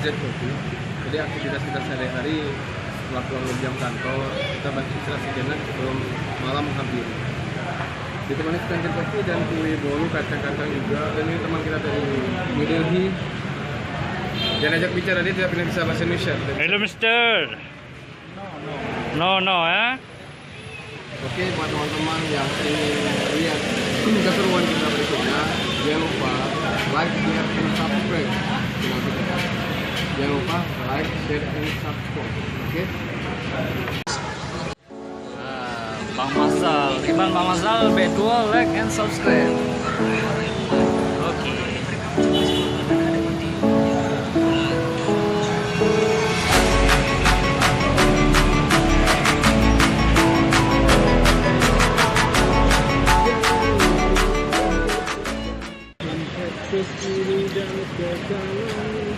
Z Coffee. Jadi aktivitas kita sehari-hari setelah pulang jam kantor, kita bantu istirahat sejenak sebelum malam menghampiri. Ditemani secangkir kopi dan kue bolu kacang-kacang juga. Dan ini teman kita dari New Delhi. Jangan ajak bicara, dia tidak pernah bisa bahasa Indonesia. Hello Mister. No, ya. Oke, buat teman-teman yang ingin lihat keseruan kita berikutnya, jangan lupa like, share, and subscribe channel kita. Jangan lupa like, share, and subscribe. Oke? Bang Masal, Iban Bang Masal, B2, like and subscribe. Oke. Kesini dan kekalahan,